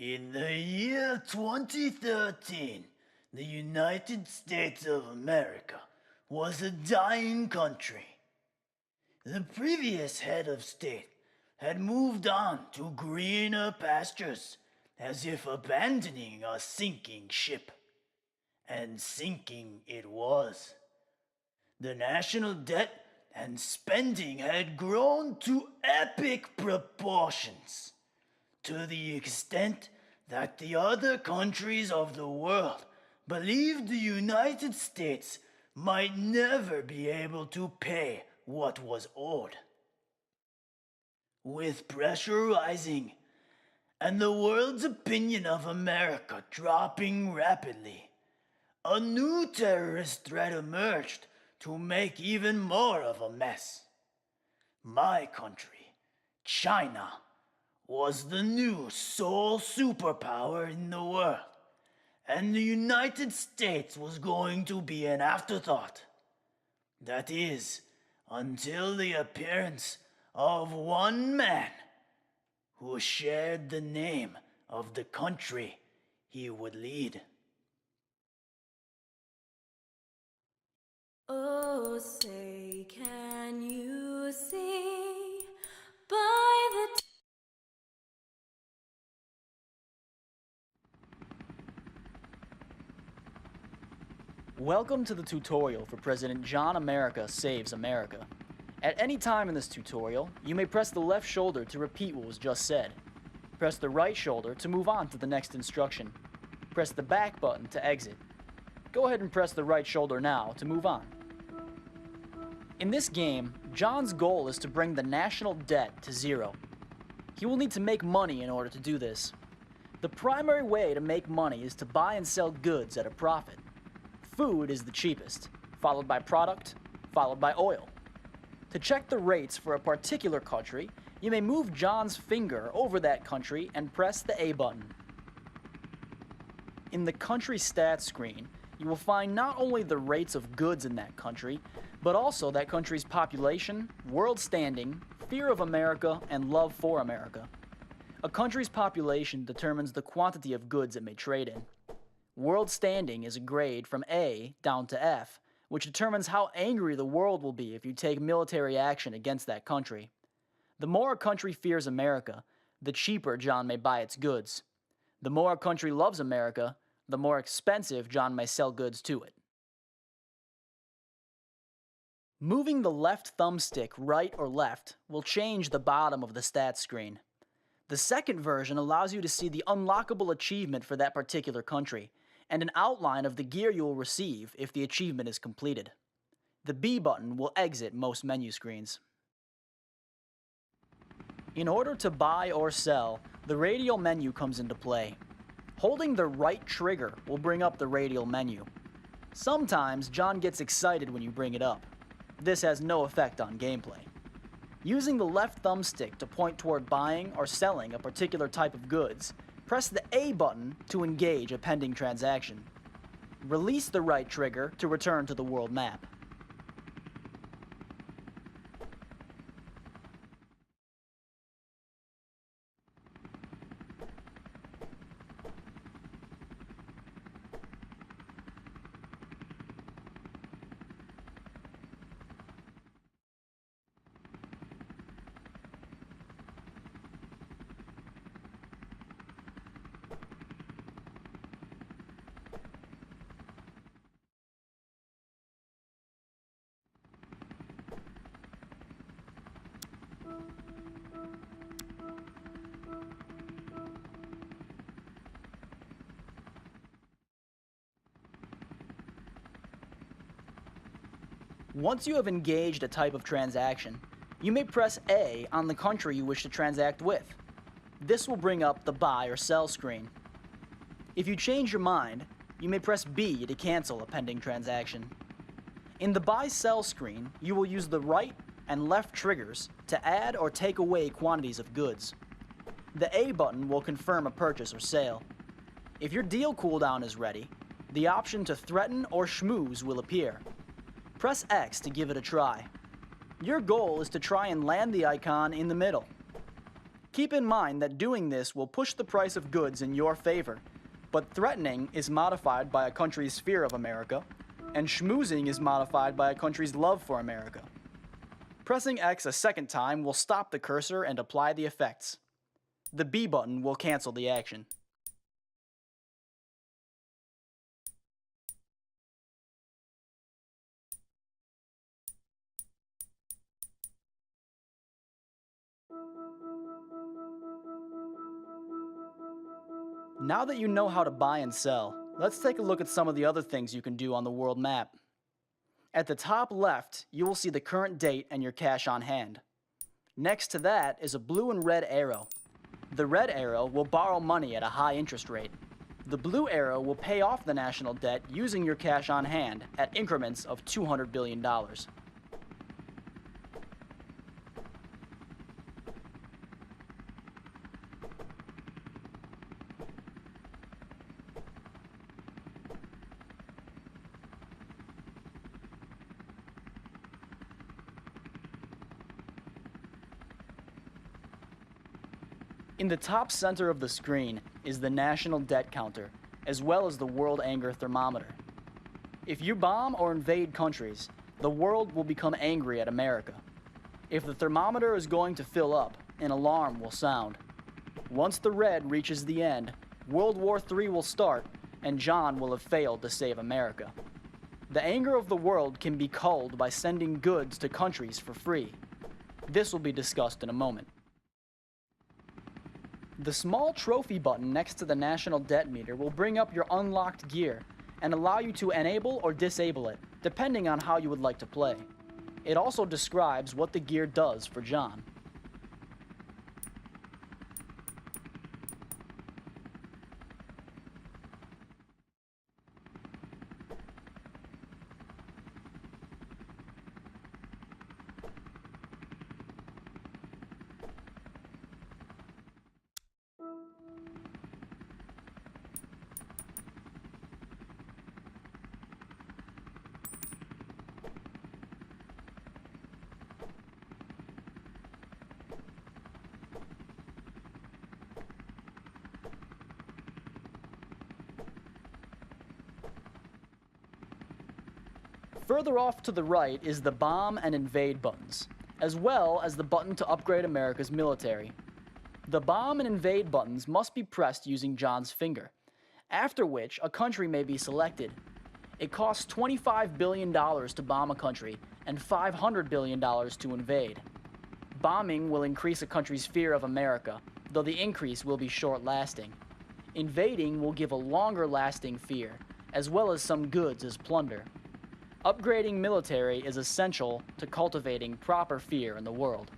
In the year 2013, the United States of America was a dying country. The previous head of state had moved on to greener pastures, as if abandoning a sinking ship. And sinking it was. The national debt and spending had grown to epic proportions, to the extent that the other countries of the world believed the United States might never be able to pay what was owed. With pressure rising, and the world's opinion of America dropping rapidly, a new terrorist threat emerged to make even more of a mess. My country, China, was the new sole superpower in the world, and the United States was going to be an afterthought. That is, until the appearance of one man who shared the name of the country he would lead. Oh, say, can you see by the Welcome to the tutorial for President John America Saves America. At any time in this tutorial, you may press the left shoulder to repeat what was just said. Press the right shoulder to move on to the next instruction. Press the back button to exit. Go ahead and press the right shoulder now to move on. In this game, John's goal is to bring the national debt to zero. He will need to make money in order to do this. The primary way to make money is to buy and sell goods at a profit. Food is the cheapest, followed by product, followed by oil. To check the rates for a particular country, you may move John's finger over that country and press the A button. In the country stats screen, you will find not only the rates of goods in that country, but also that country's population, world standing, fear of America, and love for America. A country's population determines the quantity of goods it may trade in. World standing is a grade from A down to F, which determines how angry the world will be if you take military action against that country. The more a country fears America, the cheaper John may buy its goods. The more a country loves America, the more expensive John may sell goods to it. Moving the left thumbstick right or left will change the bottom of the stats screen. The second version allows you to see the unlockable achievement for that particular country, and an outline of the gear you will receive if the achievement is completed. The B button will exit most menu screens. In order to buy or sell, the radial menu comes into play. Holding the right trigger will bring up the radial menu. Sometimes John gets excited when you bring it up. This has no effect on gameplay. Using the left thumbstick to point toward buying or selling a particular type of goods, press the A button to engage a pending transaction. Release the right trigger to return to the world map. Once you have engaged a type of transaction, you may press A on the country you wish to transact with. This will bring up the buy or sell screen. If you change your mind, you may press B to cancel a pending transaction. In the buy-sell screen, you will use the right and left triggers to add or take away quantities of goods. The A button will confirm a purchase or sale. If your deal cooldown is ready, the option to threaten or schmooze will appear. Press X to give it a try. Your goal is to try and land the icon in the middle. Keep in mind that doing this will push the price of goods in your favor, but threatening is modified by a country's fear of America, and schmoozing is modified by a country's love for America. Pressing X a second time will stop the cursor and apply the effects. The B button will cancel the action. Now that you know how to buy and sell, let's take a look at some of the other things you can do on the world map. At the top left, you will see the current date and your cash on hand. Next to that is a blue and red arrow. The red arrow will borrow money at a high interest rate. The blue arrow will pay off the national debt using your cash on hand at increments of $200 billion. In the top center of the screen is the national debt counter, as well as the world anger thermometer. If you bomb or invade countries, the world will become angry at America. If the thermometer is going to fill up, an alarm will sound. Once the red reaches the end, World War III will start, and John will have failed to save America. The anger of the world can be culled by sending goods to countries for free. This will be discussed in a moment. The small trophy button next to the national debt meter will bring up your unlocked gear and allow you to enable or disable it, depending on how you would like to play. It also describes what the gear does for John. Further off to the right is the bomb and invade buttons, as well as the button to upgrade America's military. The bomb and invade buttons must be pressed using John's finger, after which a country may be selected. It costs $25 billion to bomb a country and $500 billion to invade. Bombing will increase a country's fear of America, though the increase will be short-lasting. Invading will give a longer-lasting fear, as well as some goods as plunder. Upgrading military is essential to cultivating proper fear in the world.